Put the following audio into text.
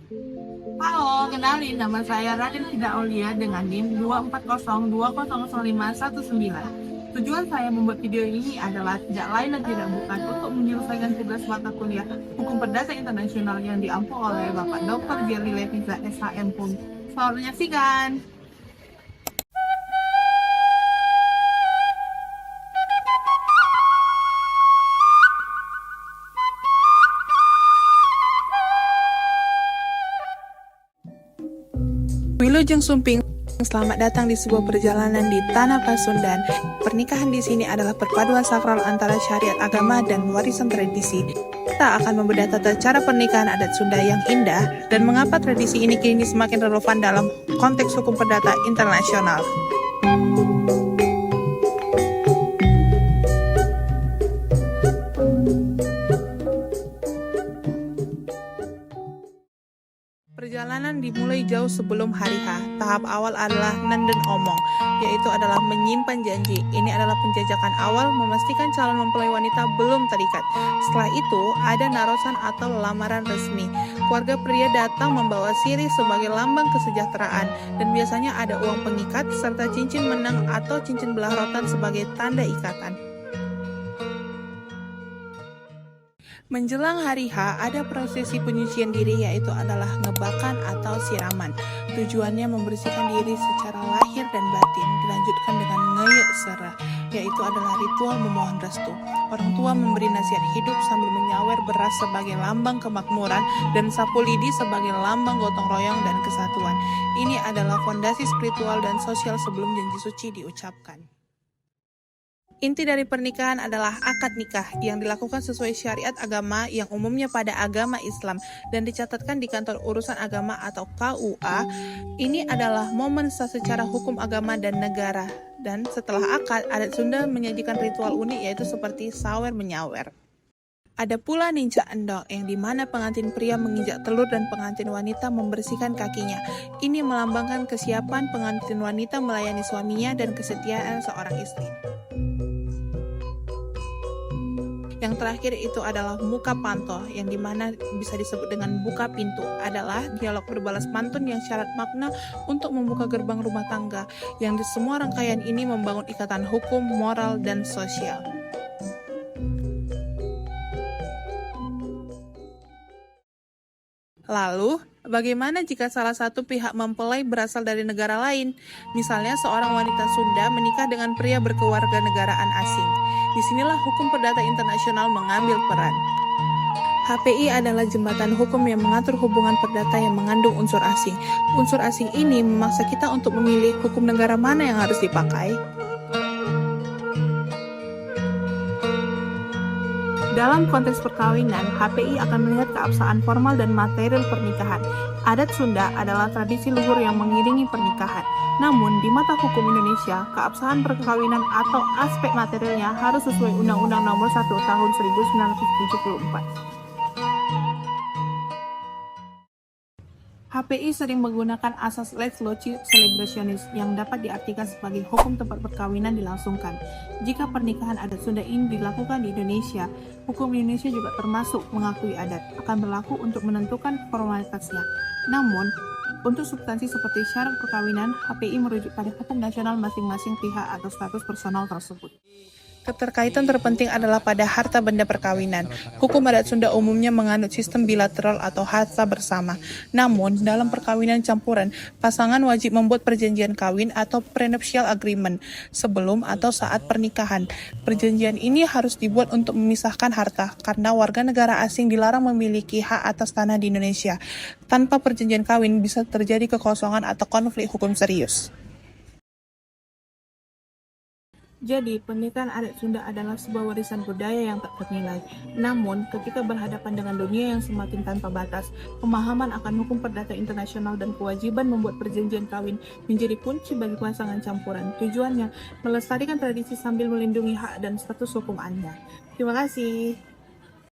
Halo, kenalin nama saya Raden Fida Aulia dengan NIM 240200519. Tujuan saya membuat video ini adalah tidak lain dan tidak bukan untuk menyelesaikan tugas mata kuliah Hukum Perdata Internasional yang diampu oleh Bapak Dr. Jerry Leviza SHM Pun. Selamat menyaksikan. Wilujeng Sumping, selamat datang di sebuah perjalanan di Tanah Pasundan. Pernikahan di sini adalah perpaduan sakral antara syariat agama dan warisan tradisi. Kita akan membedah tata cara pernikahan adat Sunda yang indah dan mengapa tradisi ini kini semakin relevan dalam konteks hukum perdata internasional. Perjalanan dimulai jauh sebelum hari H. Tahap awal adalah Nenden Omong, yaitu adalah menyimpan janji. Ini adalah penjajakan awal memastikan calon mempelai wanita belum terikat. Setelah itu, ada narosan atau lamaran resmi. Keluarga pria datang membawa sirih sebagai lambang kesejahteraan, dan biasanya ada uang pengikat serta cincin menang atau cincin belah rotan sebagai tanda ikatan. Menjelang hari H, ada prosesi penyucian diri yaitu adalah ngebakan atau siraman. Tujuannya membersihkan diri secara lahir dan batin, dilanjutkan dengan ngeyek sera, yaitu adalah ritual memohon restu. Orang tua memberi nasihat hidup sambil menyawer beras sebagai lambang kemakmuran dan sapu lidi sebagai lambang gotong royong dan kesatuan. Ini adalah fondasi spiritual dan sosial sebelum janji suci diucapkan. Inti dari pernikahan adalah akad nikah yang dilakukan sesuai syariat agama yang umumnya pada agama Islam dan dicatatkan di kantor urusan agama atau KUA. Ini adalah momen sah secara hukum agama dan negara. Dan setelah akad, adat Sunda menyajikan ritual unik yaitu seperti sawer menyawer. Ada pula ninja endok yang dimana pengantin pria menginjak telur dan pengantin wanita membersihkan kakinya. Ini melambangkan kesiapan pengantin wanita melayani suaminya dan kesetiaan seorang istri. Yang terakhir itu adalah muka panto, yang dimana bisa disebut dengan buka pintu, adalah dialog berbalas pantun yang syarat makna untuk membuka gerbang rumah tangga, yang di semua rangkaian ini membangun ikatan hukum, moral, dan sosial. Lalu, bagaimana jika salah satu pihak mempelai berasal dari negara lain? Misalnya seorang wanita Sunda menikah dengan pria berkewarganegaraan asing. Disinilah hukum perdata internasional mengambil peran. HPI adalah jembatan hukum yang mengatur hubungan perdata yang mengandung unsur asing. Unsur asing ini memaksa kita untuk memilih hukum negara mana yang harus dipakai. Dalam konteks perkawinan, HPI akan melihat keabsahan formal dan material pernikahan. Adat Sunda adalah tradisi luhur yang mengiringi pernikahan. Namun, di mata hukum Indonesia, keabsahan perkawinan atau aspek materialnya harus sesuai Undang-Undang Nomor 1 Tahun 1974. HPI sering menggunakan asas lex loci celebrationis yang dapat diartikan sebagai hukum tempat perkawinan dilangsungkan. Jika pernikahan adat Sunda ini dilakukan di Indonesia, hukum Indonesia juga termasuk mengakui adat, akan berlaku untuk menentukan formalitasnya. Namun, untuk substansi seperti syarat perkawinan, HPI merujuk pada hukum nasional masing-masing pihak atau status personal tersebut. Keterkaitan terpenting adalah pada harta benda perkawinan. Hukum adat Sunda umumnya menganut sistem bilateral atau harta bersama. Namun, dalam perkawinan campuran, pasangan wajib membuat perjanjian kawin atau prenuptial agreement sebelum atau saat pernikahan. Perjanjian ini harus dibuat untuk memisahkan harta, karena warga negara asing dilarang memiliki hak atas tanah di Indonesia. Tanpa perjanjian kawin bisa terjadi kekosongan atau konflik hukum serius. Jadi, pernikahan adat Sunda adalah sebuah warisan budaya yang tak ternilai. Namun, ketika berhadapan dengan dunia yang semakin tanpa batas, pemahaman akan hukum perdata internasional dan kewajiban membuat perjanjian kawin menjadi kunci bagi pasangan campuran. Tujuannya, melestarikan tradisi sambil melindungi hak dan status hukum Anda. Terima kasih.